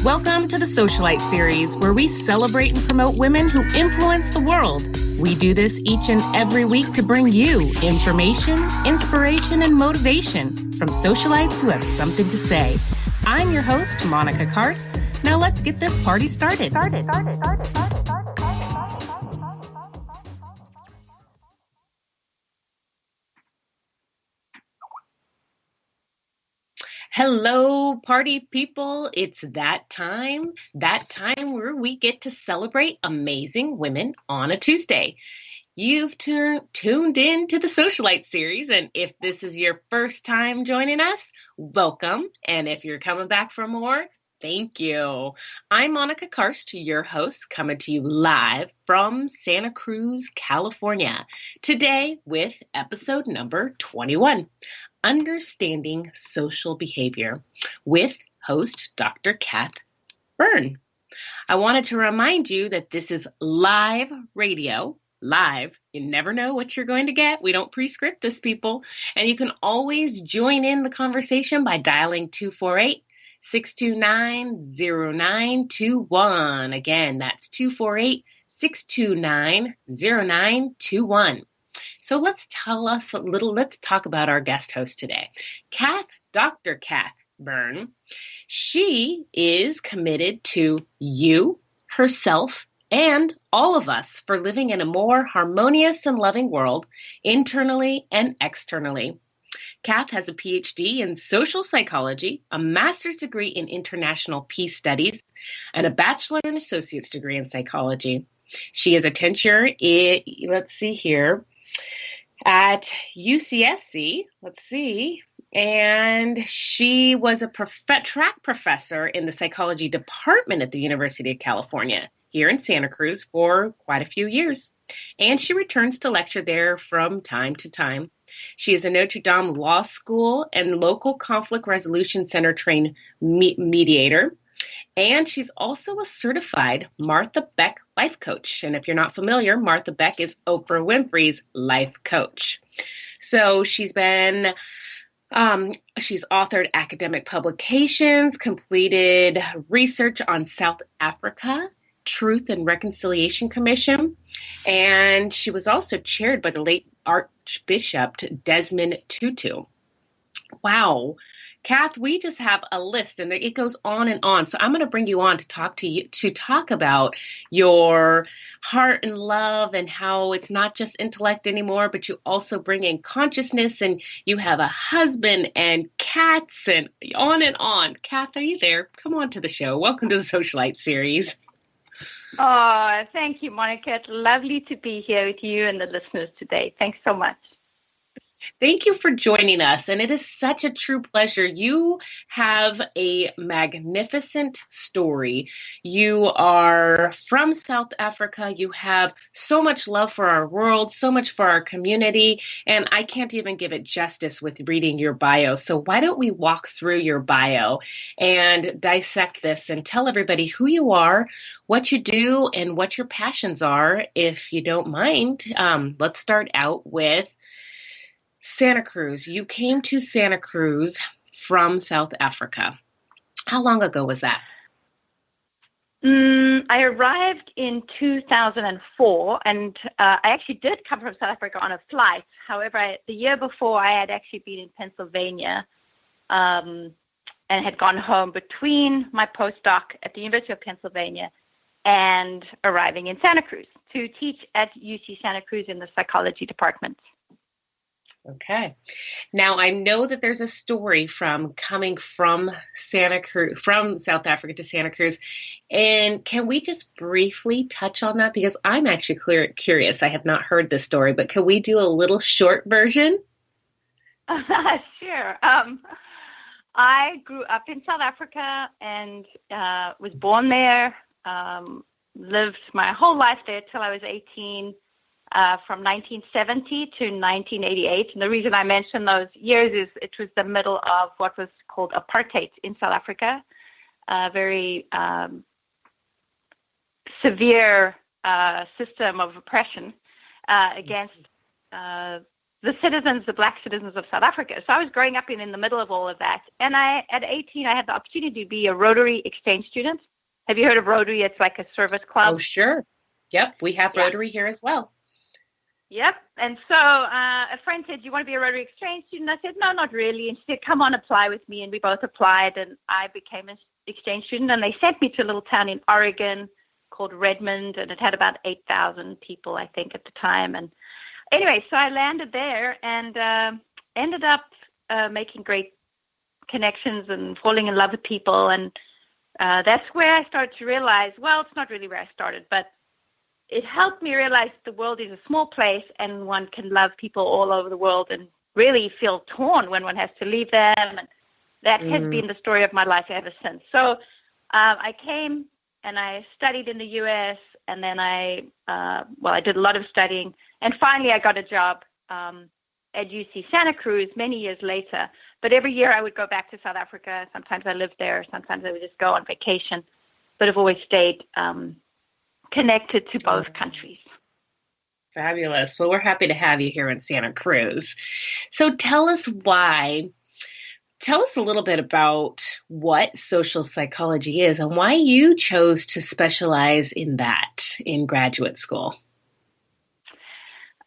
Welcome to the Socialite series, where we celebrate and promote women who influence the world. We do this each and every week to bring you information, inspiration, and motivation from socialites who have something to say. I'm your host, Monica Karst. Now let's get this party started. Hello, party people. It's that time where we get to celebrate amazing women on a Tuesday. You've tuned in to the Socialite series, and if this is your first time joining us, welcome. And if you're coming back for more, thank you. I'm Monica Karst, your host, coming to you live from Santa Cruz, California, today with episode number 21. Understanding Social Behavior with host Dr. Cath Byrne. I wanted to remind you that this is live radio. Live. You never know what you're going to get. We don't pre-script this, people. And you can always join in the conversation by dialing 248-629-0921. Again, that's 248-629-0921. So let's talk about our guest host today, Dr. Cath Byrne. She is committed to you, herself, and all of us for living in a more harmonious and loving world, internally and externally. Cath has a PhD in social psychology, a master's degree in international peace studies, and a bachelor and associate's degree in psychology. She is a teacher at UCSC, and she was a track professor in the psychology department at the University of California here in Santa Cruz for quite a few years. And she returns to lecture there from time to time. She is a Notre Dame Law School and local conflict resolution center trained mediator. And she's also a certified Martha Beck life coach. And if you're not familiar, Martha Beck is Oprah Winfrey's life coach. So she's authored academic publications, completed research on South Africa, Truth and Reconciliation Commission, and she was also chaired by the late Archbishop Desmond Tutu. Wow. Cath, we just have a list, and it goes on and on. So I'm going to bring you on to talk about your heart and love and how it's not just intellect anymore, but you also bring in consciousness, and you have a husband and cats and on and on. Cath, are you there? Come on to the show. Welcome to the Socialite series. Oh, thank you, Monica. It's lovely to be here with you and the listeners today. Thanks so much. Thank you for joining us, and it is such a true pleasure. You have a magnificent story. You are from South Africa. You have so much love for our world, so much for our community, and I can't even give it justice with reading your bio. So why don't we walk through your bio and dissect this and tell everybody who you are, what you do, and what your passions are, if you don't mind. Let's start out with Santa Cruz. You came to Santa Cruz from South Africa. How long ago was that? I arrived in 2004, and I actually did come from South Africa on a flight. However, the year before, I had actually been in Pennsylvania and had gone home between my postdoc at the University of Pennsylvania and arriving in Santa Cruz to teach at UC Santa Cruz in the psychology department. Okay. Now, I know that there's a story from coming from Santa Cruz, from South Africa to Santa Cruz. And can we just briefly touch on that? Because I'm actually curious. I have not heard this story, but can we do a little short version? Sure. I grew up in South Africa and was born there, lived my whole life there till I was 18. From 1970 to 1988. And the reason I mention those years is it was the middle of what was called apartheid in South Africa, a very severe system of oppression against the citizens, the black citizens of South Africa. So I was growing up in the middle of all of that. And at 18, I had the opportunity to be a Rotary exchange student. Have you heard of Rotary? It's like a service club. Oh, sure. Yep, we have Rotary here as well. Yep. And so a friend said, do you want to be a Rotary exchange student? I said, no, not really. And she said, come on, apply with me. And we both applied, and I became an exchange student. And they sent me to a little town in Oregon called Redmond, and it had about 8,000 people, I think, at the time. And anyway, so I landed there and ended up making great connections and falling in love with people. And that's where I started to realize, well, it's not really where I started, but it helped me realize the world is a small place and one can love people all over the world and really feel torn when one has to leave them. And that has been the story of my life ever since. So I came and I studied in the U.S., and then I did a lot of studying. And finally, I got a job at UC Santa Cruz many years later. But every year I would go back to South Africa. Sometimes I lived there. Sometimes I would just go on vacation. But I've always stayed connected to both countries. Fabulous. Well, we're happy to have you here in Santa Cruz. So tell us why. Tell us a little bit about what social psychology is and why you chose to specialize in that in graduate school.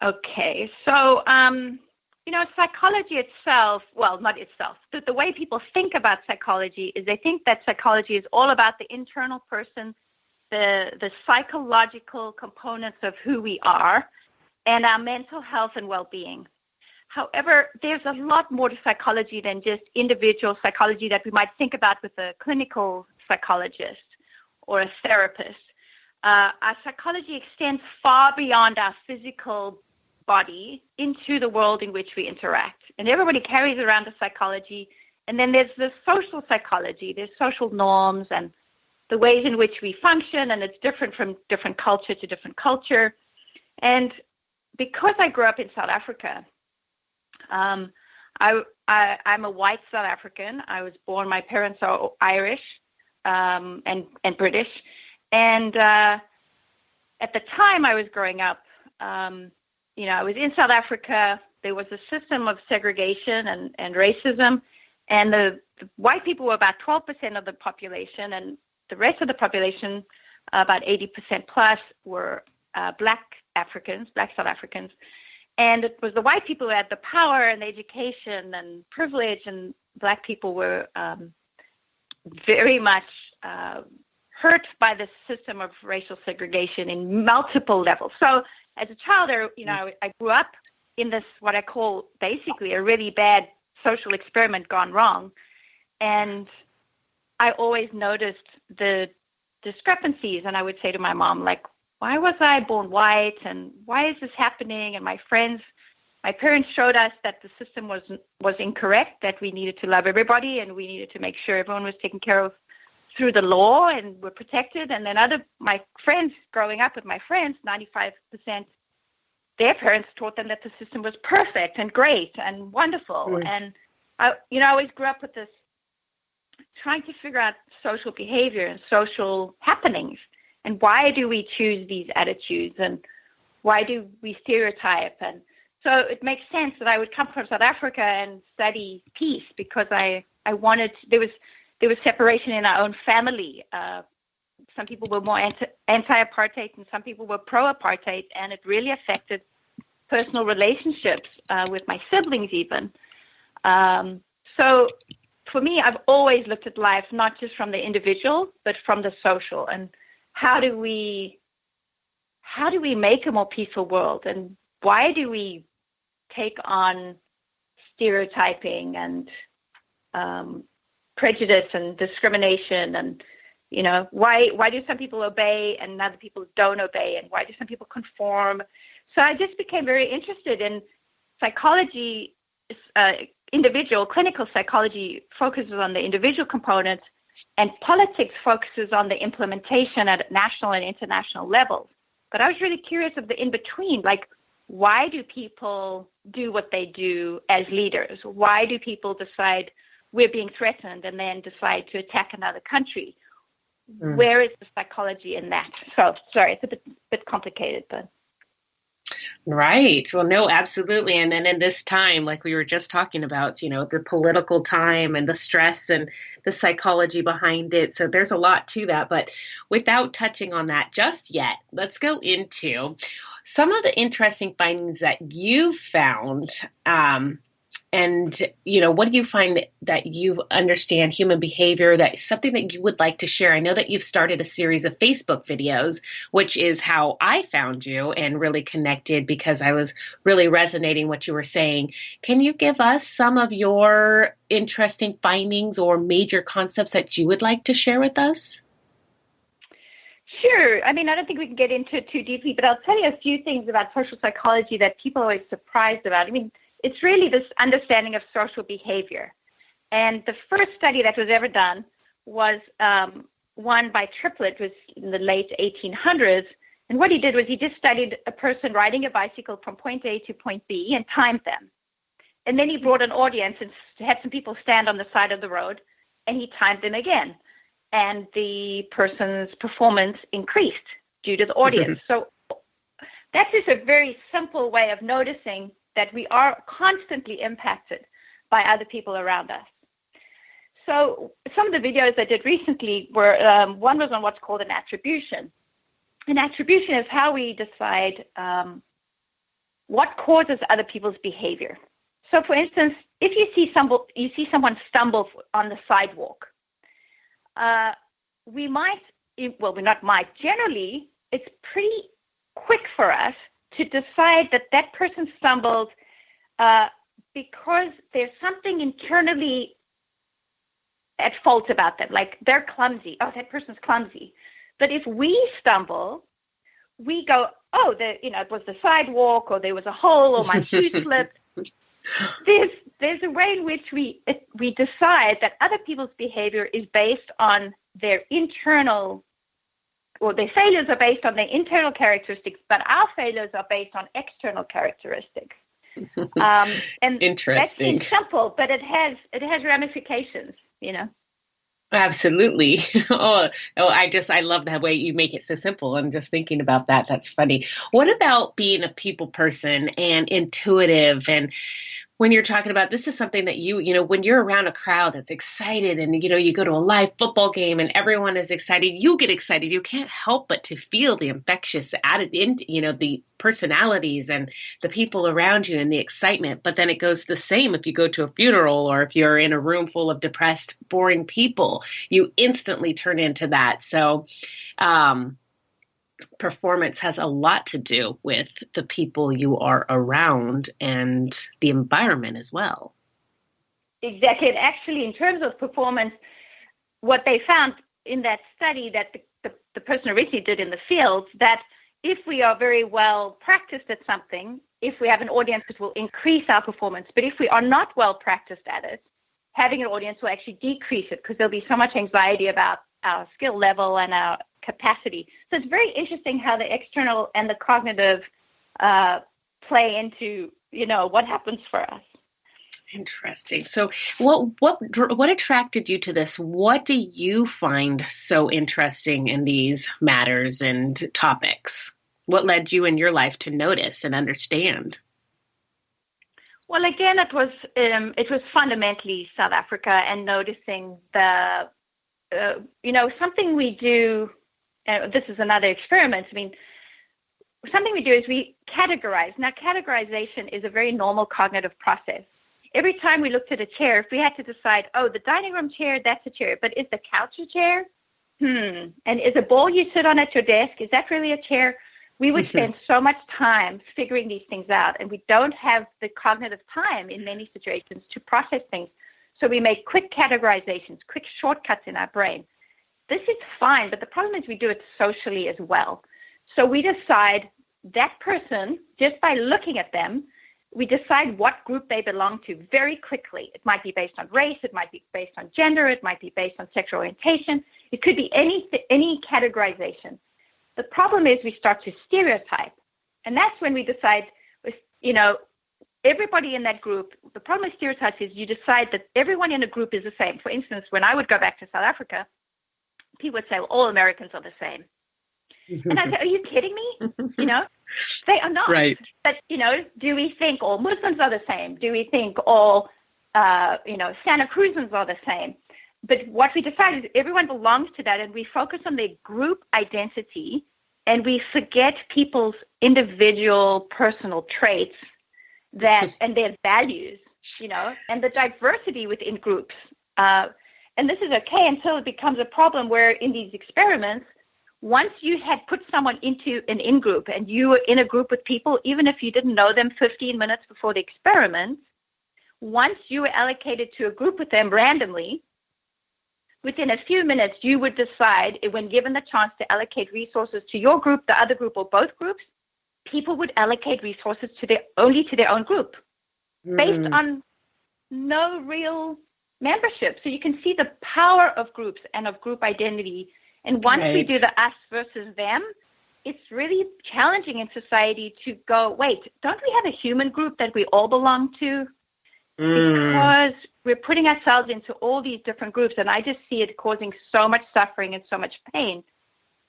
Okay. So, psychology itself, well, not itself, but the way people think about psychology is they think that psychology is all about the internal person, the psychological components of who we are, and our mental health and well-being. However, there's a lot more to psychology than just individual psychology that we might think about with a clinical psychologist or a therapist. Our psychology extends far beyond our physical body into the world in which we interact. And everybody carries around a psychology. And then there's the social psychology. There's social norms and the ways in which we function, and it's different from different culture to different culture. And because I grew up in South Africa, I'm a white South African. I was born, my parents are Irish and British. And at the time I was growing up, I was in South Africa. There was a system of segregation and racism. And the white people were about 12% of the population, and the rest of the population, about 80% plus, were black South Africans. And it was the white people who had the power and the education and privilege, and black people were very much hurt by the system of racial segregation in multiple levels. So as a child, I grew up in this, what I call basically a really bad social experiment gone wrong. And I always noticed the discrepancies, and I would say to my mom, like, why was I born white, and why is this happening? And my parents showed us that the system was incorrect, that we needed to love everybody, and we needed to make sure everyone was taken care of through the law and were protected. And then my friends, growing up with my friends, 95%, their parents taught them that the system was perfect and great and wonderful. Mm. And I always grew up with this, trying to figure out social behavior and social happenings. And why do we choose these attitudes, and why do we stereotype? And so it makes sense that I would come from South Africa and study peace, because I wanted, there was separation in our own family. Some people were more anti-apartheid and some people were pro-apartheid, and it really affected personal relationships with my siblings even. So for me, I've always looked at life not just from the individual, but from the social, and how do we make a more peaceful world, and why do we take on stereotyping and prejudice and discrimination, and why do some people obey and other people don't obey, and why do some people conform? So I just became very interested in psychology. Individual clinical psychology focuses on the individual components, and politics focuses on the implementation at national and international levels. But I was really curious of the in-between, like, why do people do what they do as leaders? Why do people decide we're being threatened and then decide to attack another country? Where is the psychology in that? So, sorry, it's a bit complicated, but... Right. Well, no, absolutely. And then in this time, like we were just talking about, the political time and the stress and the psychology behind it. So there's a lot to that. But without touching on that just yet, let's go into some of the interesting findings that you found. And, what do you find that you understand human behavior, that something that you would like to share? I know that you've started a series of Facebook videos, which is how I found you and really connected because I was really resonating what you were saying. Can you give us some of your interesting findings or major concepts that you would like to share with us? Sure. I mean, I don't think we can get into it too deeply, but I'll tell you a few things about social psychology that people are always surprised about. I mean, it's really this understanding of social behavior. And the first study that was ever done was one by Triplett, was in the late 1800s. And what he did was he just studied a person riding a bicycle from point A to point B and timed them. And then he brought an audience and had some people stand on the side of the road, and he timed them again. And the person's performance increased due to the audience. So that's just a very simple way of noticing that we are constantly impacted by other people around us. So some of the videos I did recently were, one was on what's called an attribution. An attribution is how we decide what causes other people's behavior. So for instance, if you see someone stumble on the sidewalk, generally, it's pretty quick for us to decide that person stumbled because there's something internally at fault about them, like they're clumsy. Oh, that person's clumsy. But if we stumble, we go, oh, it was the sidewalk, or there was a hole, or my shoe slipped. There's a way in which we decide that other people's behavior is based on their internal, or their failures are based on their internal characteristics, but our failures are based on external characteristics. And Interesting. That seems simple, but it has ramifications, Absolutely. I love that way you make it so simple. I'm just thinking about that. That's funny. What about being a people person and intuitive? And when you're talking about, this is something that when you're around a crowd that's excited and, you go to a live football game and everyone is excited, you get excited. You can't help but to feel the infectious the personalities and the people around you and the excitement. But then it goes the same if you go to a funeral or if you're in a room full of depressed, boring people, you instantly turn into that. So, performance has a lot to do with the people you are around and the environment as well. Exactly. And actually, in terms of performance, what they found in that study that the person originally did in the field, that if we are very well practiced at something, if we have an audience, it will increase our performance. But if we are not well practiced at it, having an audience will actually decrease it, because there'll be so much anxiety about our skill level and our capacity. So it's very interesting how the external and the cognitive play into, what happens for us. Interesting. So what attracted you to this? What do you find so interesting in these matters and topics? What led you in your life to notice and understand? Well, again, it was fundamentally South Africa and noticing the something we do. This is another experiment. I mean, something we do is we categorize. Now, categorization is a very normal cognitive process. Every time we looked at a chair, if we had to decide, oh, the dining room chair, that's a chair, but is the couch a chair? And is a ball you sit on at your desk, is that really a chair? We would spend so much time figuring these things out, and we don't have the cognitive time in many situations to process things. So we make quick categorizations, quick shortcuts in our brain. This is fine, but the problem is we do it socially as well. So we decide that person, just by looking at them, we decide what group they belong to very quickly. It might be based on race, it might be based on gender, it might be based on sexual orientation. It could be any categorization. The problem is we start to stereotype, and that's when we decide, everybody in that group. The problem with stereotypes is you decide that everyone in a group is the same. For instance, when I would go back to South Africa, people would say, well, all Americans are the same. And I'd say, are you kidding me? They are not. Right. But, do we think all Muslims are the same? Do we think all, Santa Cruzans are the same? But what we decided is everyone belongs to that, and we focus on their group identity, and we forget people's individual personal traits and their values, and the diversity within groups. And this is okay until it becomes a problem where in these experiments, once you had put someone into an in-group and you were in a group with people, even if you didn't know them 15 minutes before the experiment, once you were allocated to a group with them randomly, within a few minutes, you would decide, when given the chance to allocate resources to your group, the other group, or both groups, people would allocate resources only to their own group based on no real membership. So you can see the power of groups and of group identity. And once we do the us versus them, it's really challenging in society to go, wait, don't we have a human group that we all belong to? Because we're putting ourselves into all these different groups, and I just see it causing so much suffering and so much pain.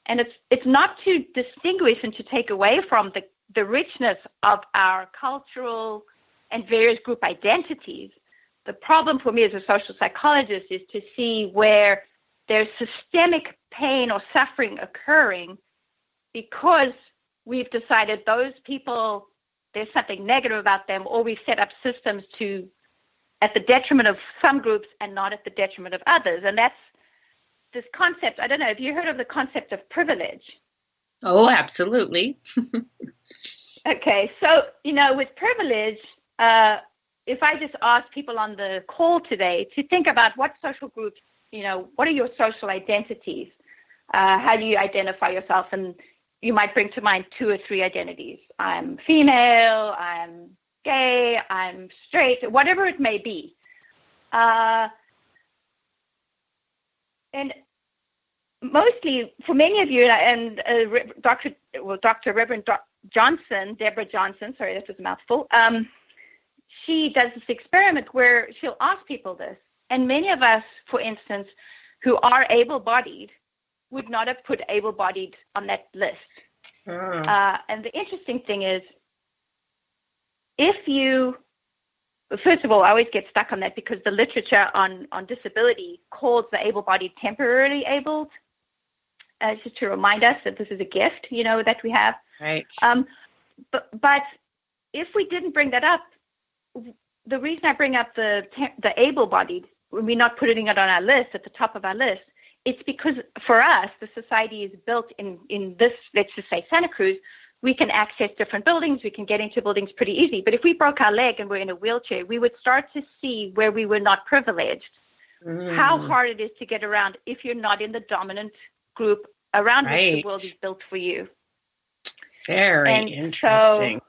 And it's not to distinguish and to take away from the richness of our cultural and various group identities. The problem for me as a social psychologist is to see where there's systemic pain or suffering occurring because we've decided those people, there's something negative about them, or we've set up systems at the detriment of some groups and not at the detriment of others. And that's this concept. I don't know, have you heard of the concept of privilege? Oh, absolutely. Okay, so, with privilege, if I just ask people on the call today to think about what social groups, what are your social identities? How do you identify yourself? And you might bring to mind 2 or 3 identities. I'm female, I'm gay, I'm straight, whatever it may be. And mostly, for many of you, and Dr. Reverend Johnson, Deborah Johnson, sorry, this is a mouthful, she does this experiment where she'll ask people this. And many of us, for instance, who are able-bodied, would not have put able-bodied on that list. And the interesting thing is, first of all, I always get stuck on that because the literature on disability calls the able-bodied temporarily abled, just to remind us that this is a gift, that we have. Right. But if we didn't bring that up, the reason I bring up the able-bodied, when we're not putting it on our list, at the top of our list, it's because for us, the society is built in this, let's just say Santa Cruz, we can access different buildings, we can get into buildings pretty easy. But if we broke our leg and we're in a wheelchair, we would start to see where we were not privileged, how hard it is to get around if you're not in the dominant group around which the world is built for you. Very interesting. So,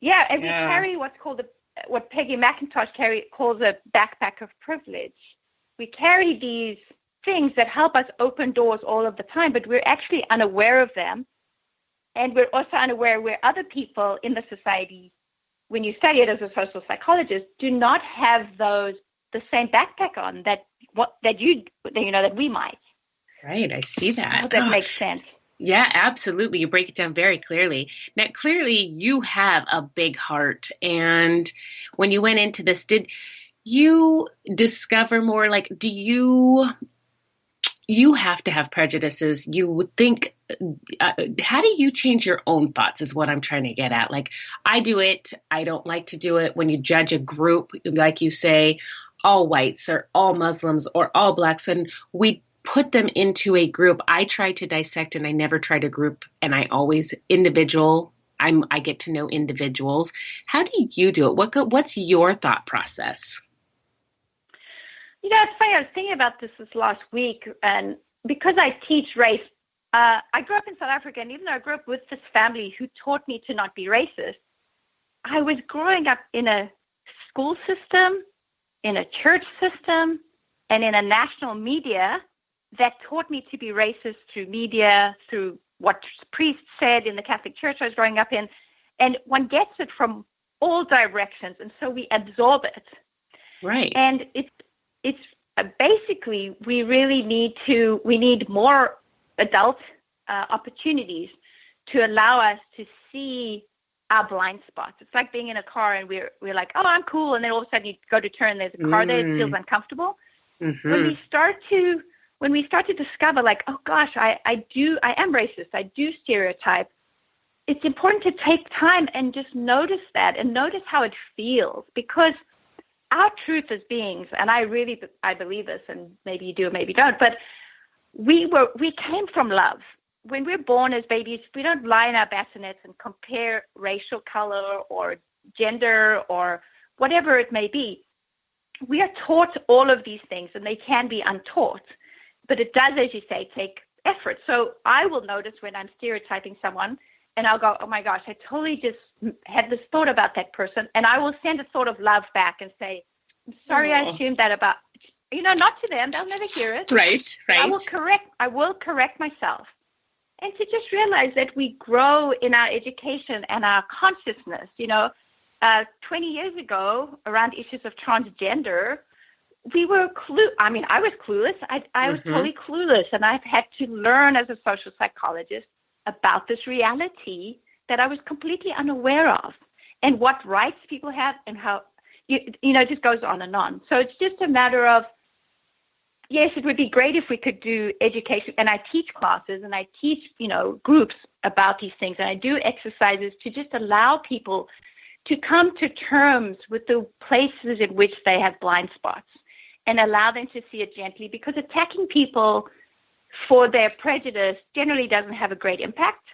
and we carry what's called what Peggy McIntosh calls a backpack of privilege. We carry these things that help us open doors all of the time, but we're actually unaware of them. And we're also unaware where other people in the society, when you study it as a social psychologist, do not have the same backpack on that we might. Right, I see that. I hope that makes sense. Yeah, absolutely. You break it down very clearly. Now, clearly, you have a big heart. And when you went into this, did you discover more, do you have to have prejudices? You would think, how do you change your own thoughts is what I'm trying to get at. I do it. I don't like to do it. When you judge a group, like you say, all whites or all Muslims or all blacks, and we put them into a group. I try to dissect and I never try to group, and I always individual. I get to know individuals. How do you do it? What's your thought process? It's funny. I was thinking about this last week, and because I teach race, I grew up in South Africa, and even though I grew up with this family who taught me to not be racist, I was growing up in a school system, in a church system, and in a national media that taught me to be racist through media, through what priests said in the Catholic Church I was growing up in. And one gets it from all directions, and so we absorb it. Right. And it's basically, we really need more adult opportunities to allow us to see our blind spots. It's like being in a car and we're like, oh, I'm cool. And then all of a sudden you go to turn, there's a car there, it feels uncomfortable. Mm-hmm. When we start to discover like, oh gosh, I am racist, I do stereotype, it's important to take time and just notice that and notice how it feels, because our truth as beings, and I believe this, and maybe you do or maybe you don't, but we came from love. When we're born as babies, we don't lie in our bassinets and compare racial color or gender or whatever it may be. We are taught all of these things, and they can be untaught. But it does, as you say, take effort. So I will notice when I'm stereotyping someone, and I'll go, oh, my gosh, I totally just had this thought about that person. And I will send a thought of love back and say, I'm sorry I assumed that about, not to them. They'll never hear it. Right. I will correct myself. And to just realize that we grow in our education and our consciousness. 20 years ago, around issues of transgender, we were I was clueless. I was totally clueless. And I've had to learn as a social psychologist about this reality that I was completely unaware of, and what rights people have, and how, it just goes on and on. So it's just a matter of, yes, it would be great if we could do education, and I teach classes and I teach, groups about these things, and I do exercises to just allow people to come to terms with the places in which they have blind spots and allow them to see it gently, because attacking people for their prejudice generally doesn't have a great impact.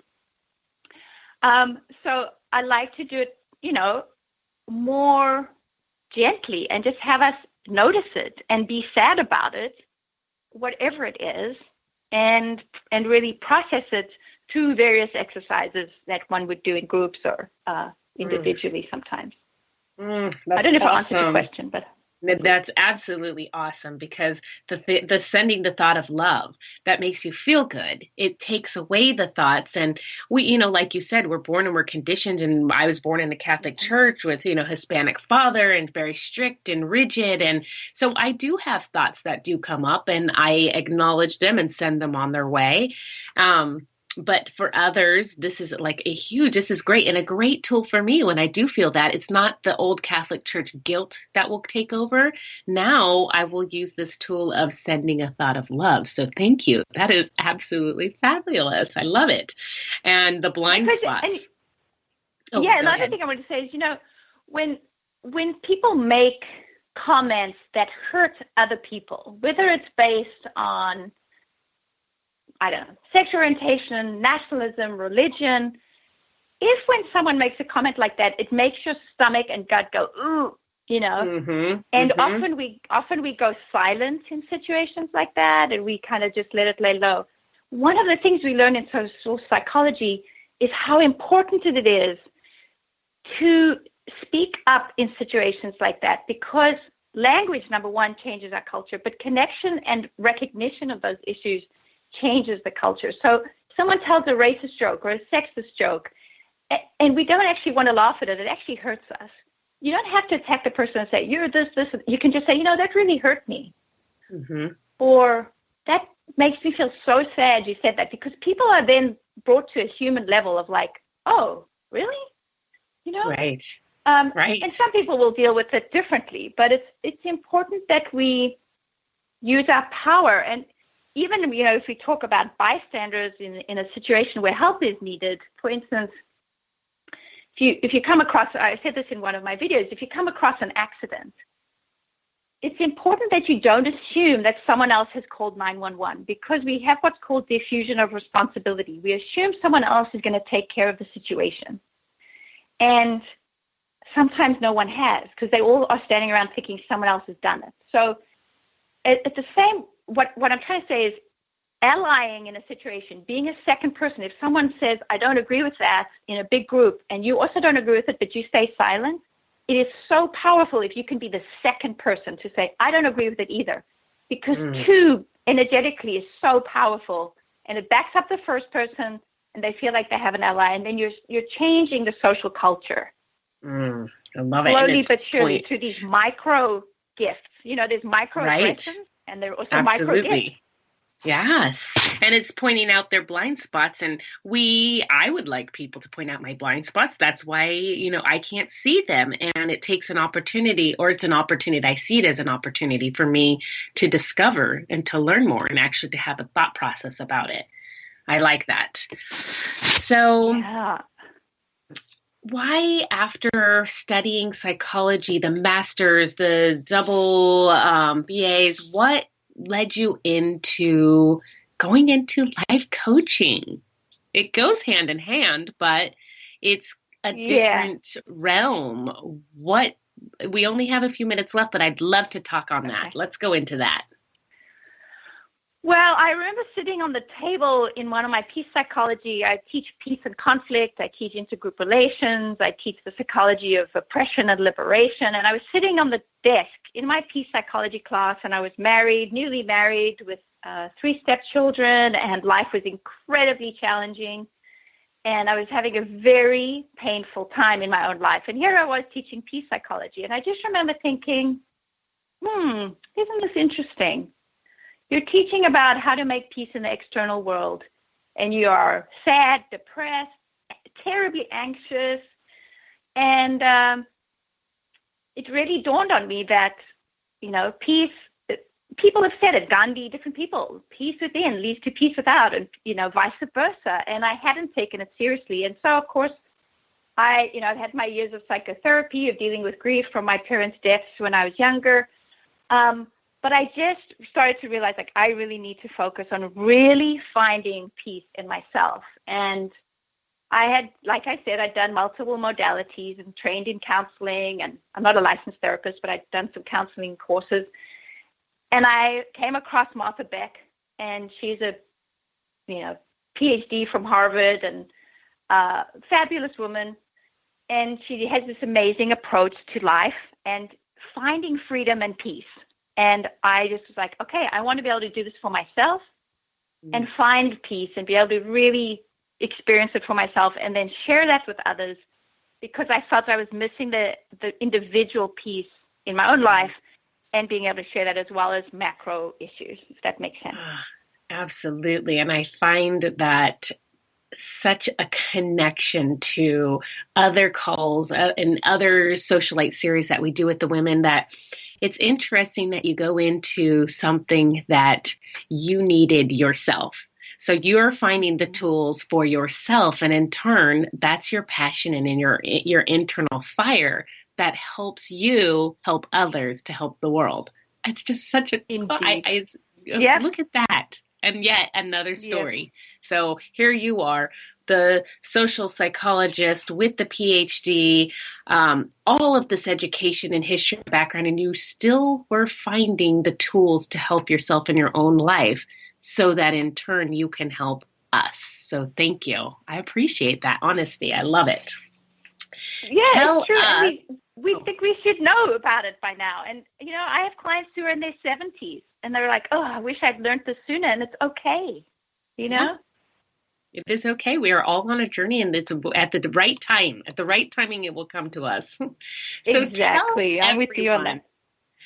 So I like to do it, more gently, and just have us notice it and be sad about it, whatever it is, and really process it through various exercises that one would do in groups or individually sometimes. I don't know if I answered your question, but that's absolutely awesome, because the sending the thought of love, that makes you feel good. It takes away the thoughts. And we, like you said, we're born and we're conditioned. And I was born in the Catholic Church with, Hispanic father, and very strict and rigid. And so I do have thoughts that do come up, and I acknowledge them and send them on their way. But for others, this is this is great, and a great tool for me when I do feel that. It's not the old Catholic Church guilt that will take over. Now I will use this tool of sending a thought of love. So thank you. That is absolutely fabulous. I love it. And the blind spots. Another thing I want to say is, when people make comments that hurt other people, whether it's based on, I don't know, sexual orientation, nationalism, religion, if when someone makes a comment like that, it makes your stomach and gut go, ooh, and often we go silent in situations like that, and we kind of just let it lay low. One of the things we learn in social psychology is how important it is to speak up in situations like that, because language, number one, changes our culture, but connection and recognition of those issues changes the culture. So someone tells a racist joke or a sexist joke, and we don't actually want to laugh at it. It actually hurts us. You don't have to attack the person and say, you're this. You can just say, that really hurt me. Or that makes me feel so sad you said that, because people are then brought to a human level of like, oh, really? Right. Right. And some people will deal with it differently, but it's important that we use our power. And even, if we talk about bystanders in a situation where help is needed, for instance, if you come across, I said this in one of my videos, if you come across an accident, it's important that you don't assume that someone else has called 911, because we have what's called diffusion of responsibility. We assume someone else is going to take care of the situation. And sometimes no one has, because they all are standing around thinking someone else has done it. So it's the same. What I'm trying to say is allying in a situation, being a second person. If someone says, I don't agree with that in a big group, and you also don't agree with it, but you stay silent, it is so powerful if you can be the second person to say, I don't agree with it either, because two energetically is so powerful, and it backs up the first person, and they feel like they have an ally, and then you're changing the social culture. I love it. Slowly but surely through these micro gifts. There's micro aggressions, and there are also micro gifts. Yes. And it's pointing out their blind spots. And I would like people to point out my blind spots. That's why, I can't see them. And it takes an opportunity, or it's an opportunity. I see it as an opportunity for me to discover and to learn more and actually to have a thought process about it. I like that. So Yeah. why, after studying psychology, the masters, the double BAs, what led you into going into life coaching? It goes hand in hand, but it's a different realm. We only have a few minutes left, but I'd love to talk on that. Let's go into that. Well, I remember sitting on the table in one of my peace psychology. I teach peace and conflict. I teach intergroup relations. I teach the psychology of oppression and liberation. And I was sitting on the desk in my peace psychology class, and I was newly married with 3 stepchildren, and life was incredibly challenging. And I was having a very painful time in my own life. And here I was teaching peace psychology. And I just remember thinking, isn't this interesting? You're teaching about how to make peace in the external world, and you are sad, depressed, terribly anxious. And it really dawned on me that, peace, people have said it, Gandhi, different people, peace within leads to peace without, and, vice versa. And I hadn't taken it seriously. And so, of course, I've had my years of psychotherapy, of dealing with grief from my parents' deaths when I was younger. But I just started to realize, I really need to focus on really finding peace in myself. And I had, like I said, I'd done multiple modalities and trained in counseling. And I'm not a licensed therapist, but I'd done some counseling courses. And I came across Martha Beck, and she's a, PhD from Harvard, and fabulous woman. And she has this amazing approach to life and finding freedom and peace. And I just was like, okay, I want to be able to do this for myself and find peace and be able to really experience it for myself and then share that with others, because I felt I was missing the individual peace in my own life and being able to share that as well as macro issues, if that makes sense. Absolutely. And I find that such a connection to other calls and other socialite series that we do with the women, that it's interesting that you go into something that you needed yourself. So you're finding the tools for yourself, and in turn, that's your passion and in your internal fire that helps you help others to help the world. It's just such a look at that. And yet another story. Yeah. So here you are, the social psychologist with the PhD, all of this education and history background, and you still were finding the tools to help yourself in your own life so that in turn you can help us. So thank you. I appreciate that honesty. I love it. Yeah, it's true. We think we should know about it by now. And, I have clients who are in their 70s, and they're like, oh, I wish I'd learned this sooner. And it's okay, Yeah. It is okay. We are all on a journey, and it's at the right time. At the right timing, it will come to us. So exactly. I'm with you on that.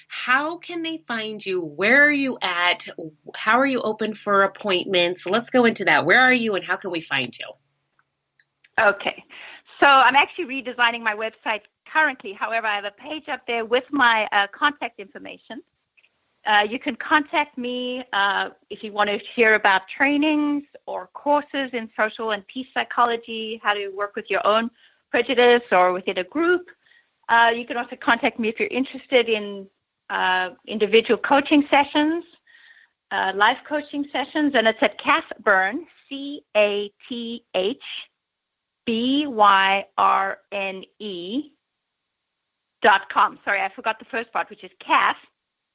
How can they find you? Where are you at? How are you open for appointments? Let's go into that. Where are you, and how can we find you? Okay. So I'm actually redesigning my website currently. However, I have a page up there with my contact information. You can contact me if you want to hear about trainings or courses in social and peace psychology, how to work with your own prejudice or within a group. You can also contact me if you're interested in individual coaching sessions, life coaching sessions, and it's at Cath Byrne, CathByrne.com. Sorry, I forgot the first part, which is Cath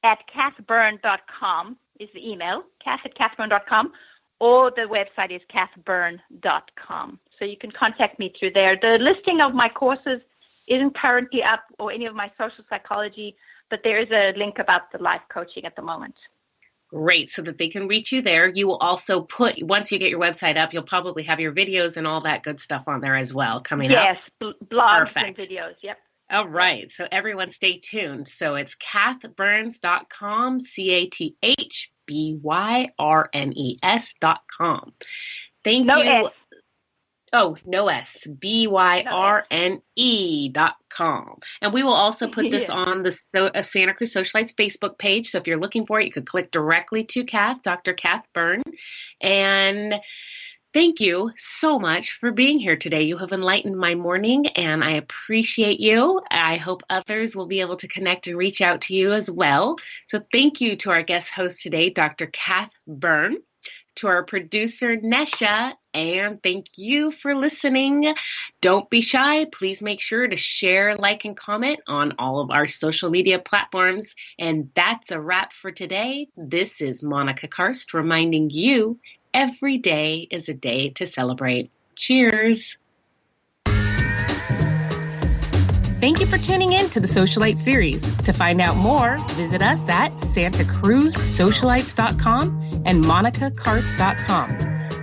at cathbyrne.com is the email, Cath at cathbyrne.com, or the website is cathbyrne.com. So you can contact me through there. The listing of my courses isn't currently up, or any of my social psychology, but there is a link about the life coaching at the moment. Great, so that they can reach you there. You will also put, once you get your website up, you'll probably have your videos and all that good stuff on there as well coming up. Yes, blogs and videos, yep. All right. So everyone stay tuned. So it's cathburns.com, CathByrne, BYRNES.com. Thank No you. S. Oh, no S. BYRNE.com. And we will also put this on the Santa Cruz Socialites Facebook page. So if you're looking for it, you could click directly to Cath, Dr. Cath Byrne. And thank you so much for being here today. You have enlightened my morning, and I appreciate you. I hope others will be able to connect and reach out to you as well. So thank you to our guest host today, Dr. Cath Byrne, to our producer, Nesha, and thank you for listening. Don't be shy. Please make sure to share, like, and comment on all of our social media platforms. And that's a wrap for today. This is Monica Karst reminding you every day is a day to celebrate. Cheers. Thank you for tuning in to the Socialite series. To find out more, visit us at santacruzsocialites.com and monicakarst.com.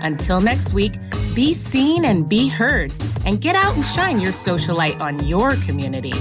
Until next week, be seen and be heard, and get out and shine your social light on your community.